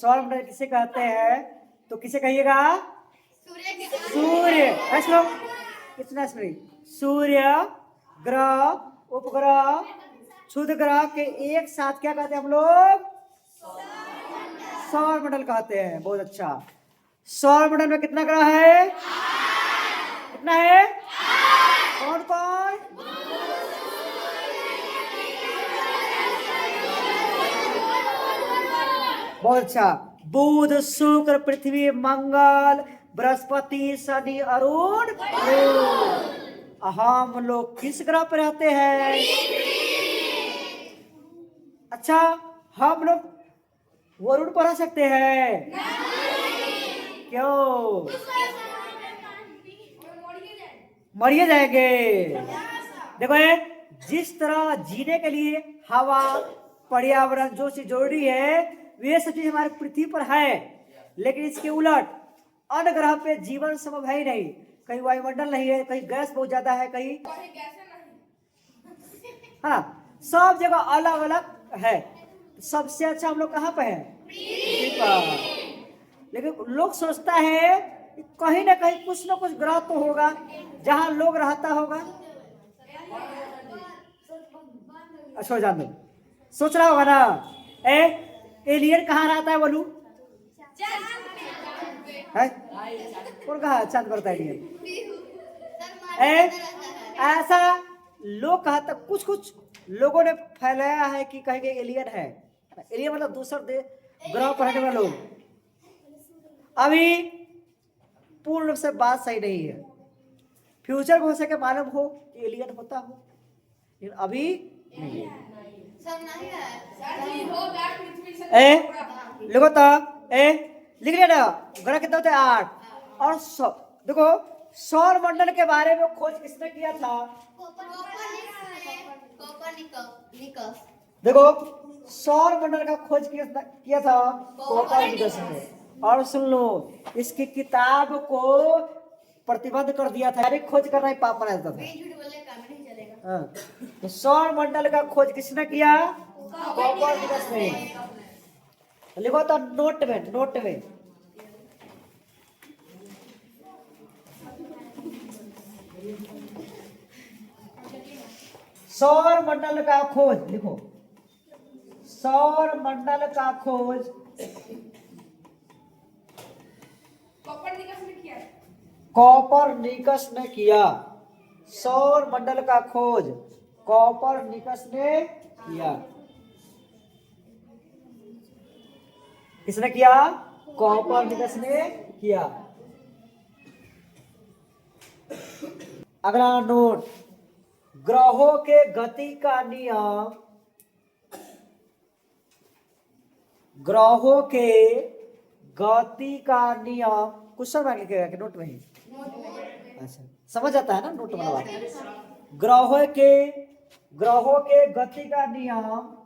सौरमंडल किसे कहते हैं? तो किसे कहिएगा? सूर्य। ऐसे लोग कितना सही? सूर्य, ग्रह, उपग्रह, क्षुद्र ग्रह के एक साथ क्या कहते हैं हम लोग? सौरमंडल कहते हैं। बहुत अच्छा। सौरमंडल में कितना ग्रह है? कितना है? कौन कौन? बहुत अच्छा। बुध, शुक्र, पृथ्वी, मंगल, बृहस्पति, शनि, अरुण, हम लोग किस ग्रह पर रहते हैं? अच्छा, हम लोग वरुण पर रह सकते हैं? क्यों? मरिए जाएंगे। देखो ये, जिस तरह जीने के लिए हवा, पर्यावरण जो चीज जरूरी है, वे सब चीज हमारे पृथ्वी पर है। लेकिन इसके उलट अन्य ग्रह पे जीवन संभव है ही नहीं। कहीं वायुमंडल नहीं है, कहीं गैस बहुत ज्यादा है, कहीं हाँ, सब जगह अलग अलग है। सबसे अच्छा हम लोग कहाँ पे है? पृथ्वी पर। लेकिन लोग सोचता है कि कहीं ना कहीं कुछ ना कुछ ग्रह तो होगा जहां लोग रहता होगा। अच्छा जान दो, सोच रहा होगा ना, एलियन कहाँ रहता है बोलू? है कौन कहा चांद पर रहता है एलियन? ऐसा लोग कहता, कुछ कुछ लोगों ने फैलाया है कि कहेंगे एलियन है। एलियन मतलब दूसरे ग्रह पर रहने वाले लोग। अभी पूर्ण रूप से बात सही नहीं है। फ्यूचर में हो सके मालूम हो कि एलियन होता हो, लेकिन अभी नहीं है। लिखो तो लिख लिया ना। ग्रह कितने होते हैं? 8। और देखो, सौर मंडल के बारे में खोज किसने किया था? देखो, सौर मंडल का खोज किया था कोपरनिकस ने। और सुन लो, इसकी किताब को प्रतिबंध कर दिया था। खोज करना ही पाप माना जाता था। तो सौर मंडल का खोज किसने किया? कोपरनिकस ने। लिखो तो नोट में, नोट में। सौर मंडल का खोज लिखो। सौर मंडल का खोज कोपरनिकस ने किया। सौर मंडल का खोज कोपरनिकस ने किया। किसने किया? कोपरनिकस ने किया। अगला नोट, ग्रहों के गति का नियम, ग्रहों के गति का नियम क्वेश्चन में लिखेगा कि नोट में ही? अच्छा, समझ आता है ना नोट वाला बात। ग्रहों के गति का नियम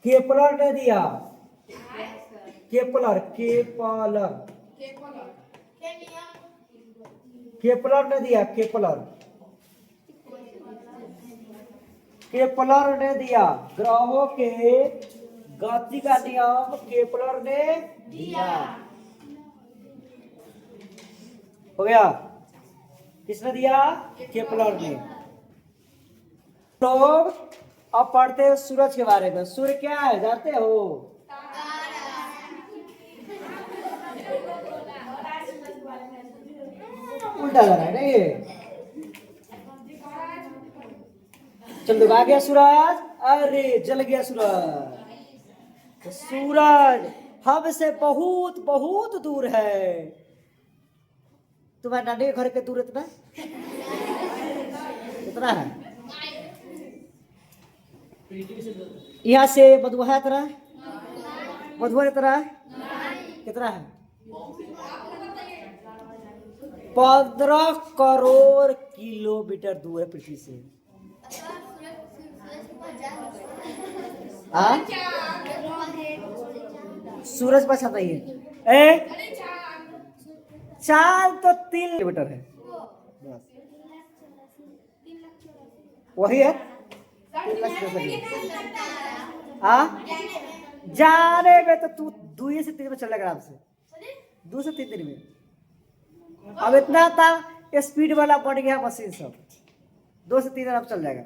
केपलर ने दिया। केपलर ने दिया। केपलर ने दिया। ग्रहों के गति का नियम केपलर ने दिया। हो गया? किसने दिया? केपलर ने। लोग अब पढ़ते हैं सूरज के बारे में। सूर्य क्या है जानते हो? उल्टा जा रहा है ना ये। चल डूबा गया सूरज, अरे जल गया सूरज। तो सूरज हमसे बहुत बहुत दूर है। तुम्हारे नानी के घर के दूर इतना कितना है? यहाँ से मधुबन इतना, मधुबन इतना कितना है? 15 करोड़ किलोमीटर दूर है पृथ्वी से। सूरज पर छाता ही है। चांद तो 3 किलोमीटर है, वही है। हाँ जाने में तो तू 2 से 3 में चल आराम से, 2 से 3 दिन में। अब इतना था स्पीड वाला बढ़ गया मशीन सब, 2 से 3 दिन अब चल जाएगा।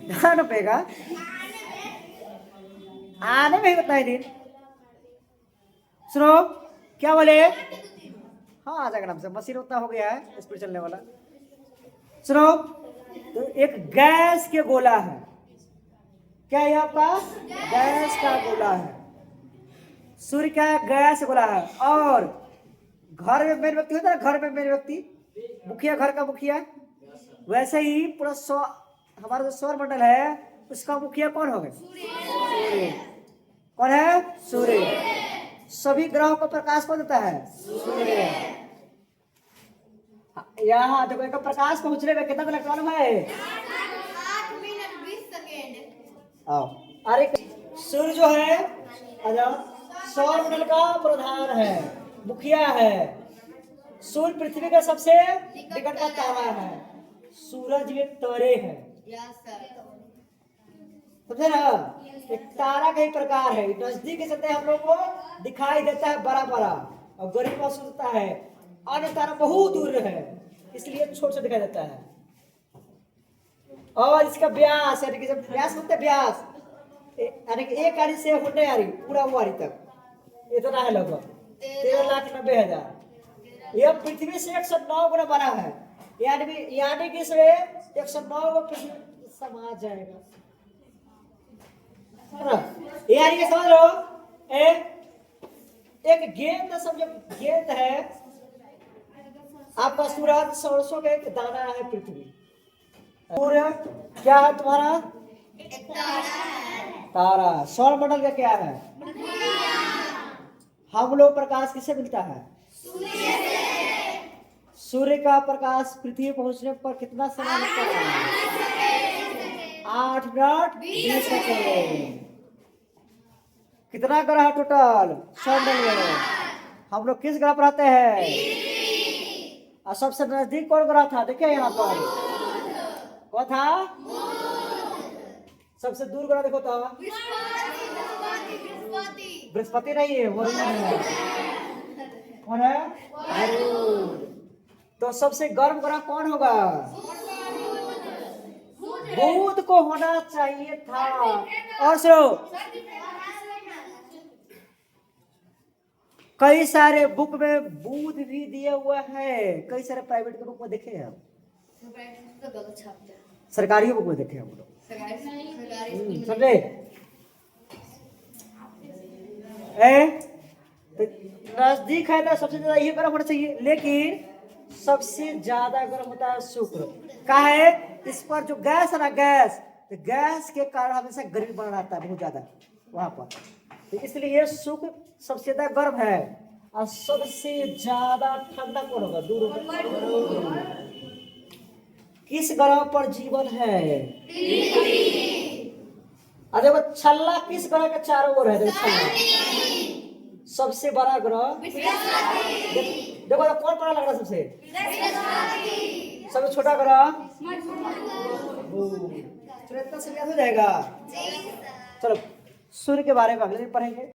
ध्यान पेगा आने में ही उतना ही दिन। सुनो क्या बोले, हाँ आ जाएगा आराम से, मशीन उतना हो गया है स्पीड चलने वाला। सुनो तो एक गैस के गोला है, क्या है आपका गैस का गोला है, सूर्य क्या है गैस गोला है। और घर में मेन व्यक्ति होता है, घर में मेन व्यक्ति मुखिया, घर का मुखिया, वैसे ही पूरा हमारा जो सौर मंडल है उसका मुखिया कौन हो गए, सूर्य। कौन है, सूर्य। सभी ग्रहों को प्रकाश कौन देता है, सूर्य। यहाँ देखो एक प्रकाश पहुंचने में कितना इलेक्ट्रॉन है, 8 मिनट 20 सेकेंड। आओ अरे सूर्य जो है सौर मंडल का प्रधान है, मुखिया है। सूर्य पृथ्वी का सबसे निकट का तारा है, सूरज में तारे हैं, समझे ना। एक तारा का ही प्रकार है, नजदीक के चलते हम लोग को दिखाई देता है बड़ा बड़ा और गरीब महसूस होता है। अन्य तारा बहुत दूर है इसलिए छोटा दिखाई देता है। और इसका व्यास यानी कि जब व्यास होता है, व्यास यानी कि एक आरी से होने आरी पूरा वो आरी तक इतना है, लगभग 13,90,000। यह पृथ्वी से 109 गुना बड़ा है, यानी कि इसमें 109 गो पृथ्वी समा जाएगा। यानी कि समझ लो एक गेंद, समझो गेंद है आपका, सूरज सरसों का एक दाना है पृथ्वी। सूर्य क्या है तुम्हारा, तारा। सौर मंडल का क्या है, हम लोग प्रकाश किससे मिलता है, सूर्य का प्रकाश पृथ्वी पहुंचने पर कितना समय लगता है, 8 मिनट 20 सेकेंड। कितना ग्रह टोटल सौर मंडल में, हम लोग किस ग्रह पर रहते हैं, और सबसे नजदीक कौन ग्रह था, देखिए यहाँ पर कौन था, सबसे दूर ग्रह देखो तो बृहस्पति नहीं है, वरुण है। कौन है, वरुण। तो सबसे गर्म ग्रह कौन होगा, बुध को होना चाहिए था। और सुनो कई सारे बुक में बुध भी दिए हुए हैं, कई सारे प्राइवेट के बुक में देखे हैं हम, सरकारी बुक में देखे हम लोग, समझे। नजदीक है ना सबसे ज्यादा ये गर्म होना चाहिए, लेकिन सबसे ज्यादा गर्म होता है शुक्र का है। इस पर जो गैस है ना, गैस के कारण हमेशा गर्मी बना रहता है बहुत ज्यादा वहां पर, तो इसलिए शुक्र सबसे ज्यादा गर्म है। और सबसे ज्यादा ठंडा कौन होगा, दूर। किस ग्रह पर जीवन है, अरे वो छल्ला किस ग्रह के चारों ओर है, देखो छल्ला सबसे बड़ा ग्रह। देखो तो कौन बड़ा लग रहा है सबसे छोटा ग्रह, चलो इतना से याद हो जाएगा। चलो सूर्य के बारे में अगले दिन पढ़ेंगे।